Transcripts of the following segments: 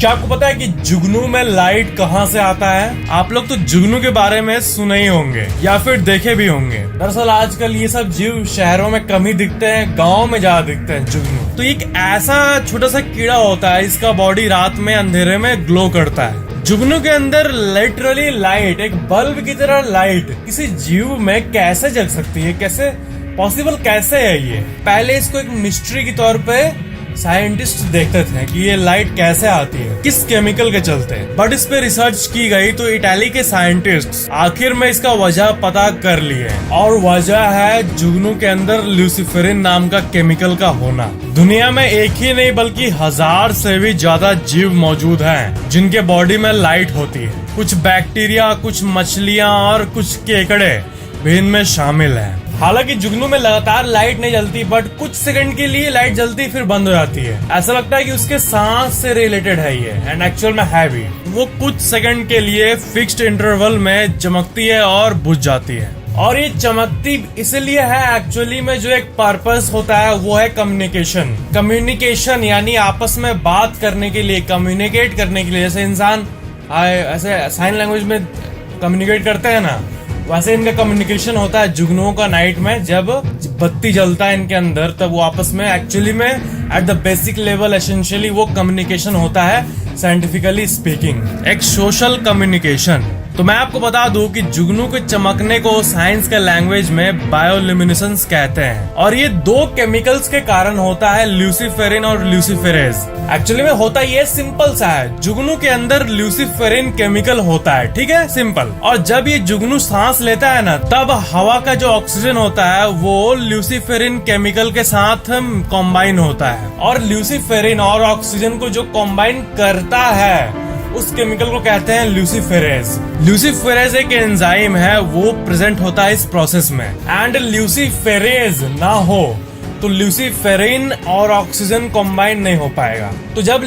क्या आपको पता है कि जुगनू में लाइट कहाँ से आता है? आप लोग तो जुगनू के बारे में सुने ही होंगे या फिर देखे भी होंगे। दरअसल आजकल ये सब जीव शहरों में कम ही दिखते हैं, गाँव में ज्यादा दिखते हैं जुगनू। तो एक ऐसा छोटा सा कीड़ा होता है, इसका बॉडी रात में अंधेरे में ग्लो करता है। जुगनू के अंदर लिटरली लाइट, एक बल्ब की तरह लाइट किसी जीव में कैसे जग सकती है? कैसे पॉसिबल, कैसे है ये? पहले इसको एक मिस्ट्री के तौर पे साइंटिस्ट देखते थे कि ये लाइट कैसे आती है, किस केमिकल के चलते। बट इस पे रिसर्च की गई तो इटाली के साइंटिस्ट आखिर में इसका वजह पता कर लिए, और वजह है जुगनू के अंदर ल्यूसीफेरिन नाम का केमिकल का होना। दुनिया में एक ही नहीं बल्कि 1000 से भी ज्यादा जीव मौजूद हैं जिनके बॉडी में लाइट होती है। कुछ बैक्टीरिया, कुछ मछलियाँ और कुछ केकड़े भी इनमें शामिल हैं। हालांकि जुगनू में लगातार लाइट नहीं जलती, बट कुछ सेकंड के लिए लाइट जलती फिर बंद हो जाती है। ऐसा लगता है कि उसके सांस से रिलेटेड है ये, एंड एक्चुअल में है भी। वो कुछ सेकंड के लिए फिक्स्ड इंटरवल में चमकती है और बुझ जाती है। और ये चमकती इसलिए है, एक्चुअली में जो एक पर्पस होता है वो है कम्युनिकेशन। कम्युनिकेशन यानी आपस में बात करने के लिए, कम्युनिकेट करने के लिए। जैसे इंसान ऐसे साइन लैंग्वेज में कम्युनिकेट करते हैं ना, वैसे इनका कम्युनिकेशन होता है जुगनुओं का नाइट में। जब बत्ती जलता है इनके अंदर तब वो आपस में एक्चुअली में at the basic level essentially वो कम्युनिकेशन होता है, साइंटिफिकली स्पीकिंग एक सोशल कम्युनिकेशन। तो मैं आपको बता दूं कि जुगनू के चमकने को साइंस के लैंग्वेज में बायोल्यूमिनेसेंस कहते हैं, और ये दो केमिकल्स के कारण होता है, ल्यूसीफेरिन और ल्यूसीफेरेज। एक्चुअली में होता ये सिंपल सा है, जुगनू के अंदर ल्यूसीफेरिन केमिकल होता है, ठीक है, सिंपल। और जब ये जुगनू सांस लेता है ना, तब हवा का जो ऑक्सीजन होता है वो ल्यूसीफेरिन केमिकल के साथ कॉम्बाइन होता है, और ल्यूसीफेरिन और ऑक्सीजन को जो कॉम्बाइन करता है उस केमिकल को कहते हैं ल्यूसीफेरेज। ल्यूसीफेरेज एक एंजाइम है, वो प्रेजेंट होता है इस प्रोसेस में। एंड ल्यूसीफेरेज ना हो तो ल्यूसीफेरिन और ऑक्सीजन कॉम्बाइन नहीं हो पाएगा। तो जब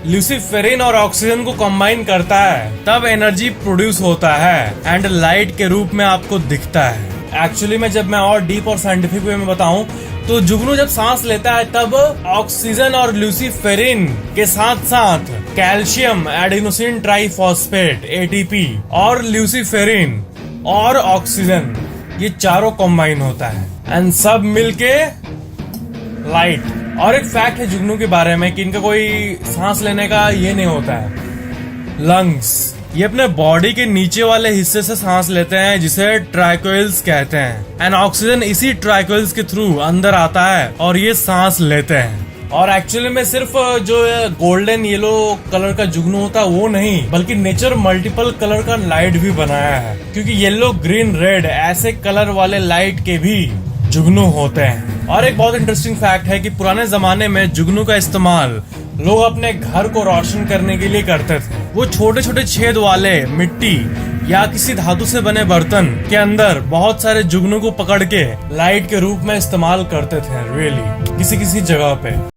ल्यूसीफेरिन और ऑक्सीजन को कॉम्बाइन करता है तब एनर्जी प्रोड्यूस होता है एंड लाइट के रूप में आपको दिखता है। एक्चुअली में जब मैं और डीप और साइंटिफिक वे में बताऊं तो जुगनू जब सांस लेता है तब ऑक्सीजन और ल्यूसीफेरिन के साथ साथ कैल्शियम एडिनोसिन ट्राइफॉस्फेट एटीपी और ल्यूसीफेरिन और ऑक्सीजन, ये चारों कॉम्बाइन होता है एंड सब मिलके लाइट। और एक फैक्ट है जुगनू के बारे में कि इनका कोई सांस लेने का ये नहीं होता है, लंग्स। ये अपने बॉडी के नीचे वाले हिस्से से सांस लेते हैं जिसे ट्राइकोइल्स कहते हैं, एंड ऑक्सीजन इसी ट्राइकोइल्स के थ्रू अंदर आता है और ये सांस लेते हैं। और एक्चुअली में सिर्फ जो गोल्डन येलो कलर का जुगनू होता है वो नहीं, बल्कि नेचर मल्टीपल कलर का लाइट भी बनाया है, क्योंकि येलो, ग्रीन, रेड ऐसे कलर वाले लाइट के भी जुगनू होते हैं। और एक बहुत इंटरेस्टिंग फैक्ट है कि पुराने जमाने में जुगनू का इस्तेमाल लोग अपने घर को रोशन करने के लिए करते थे। वो छोटे छोटे छेद वाले मिट्टी या किसी धातु से बने बर्तन के अंदर बहुत सारे जुगनू को पकड़ के लाइट के रूप में इस्तेमाल करते थे, रियली किसी किसी जगह पे।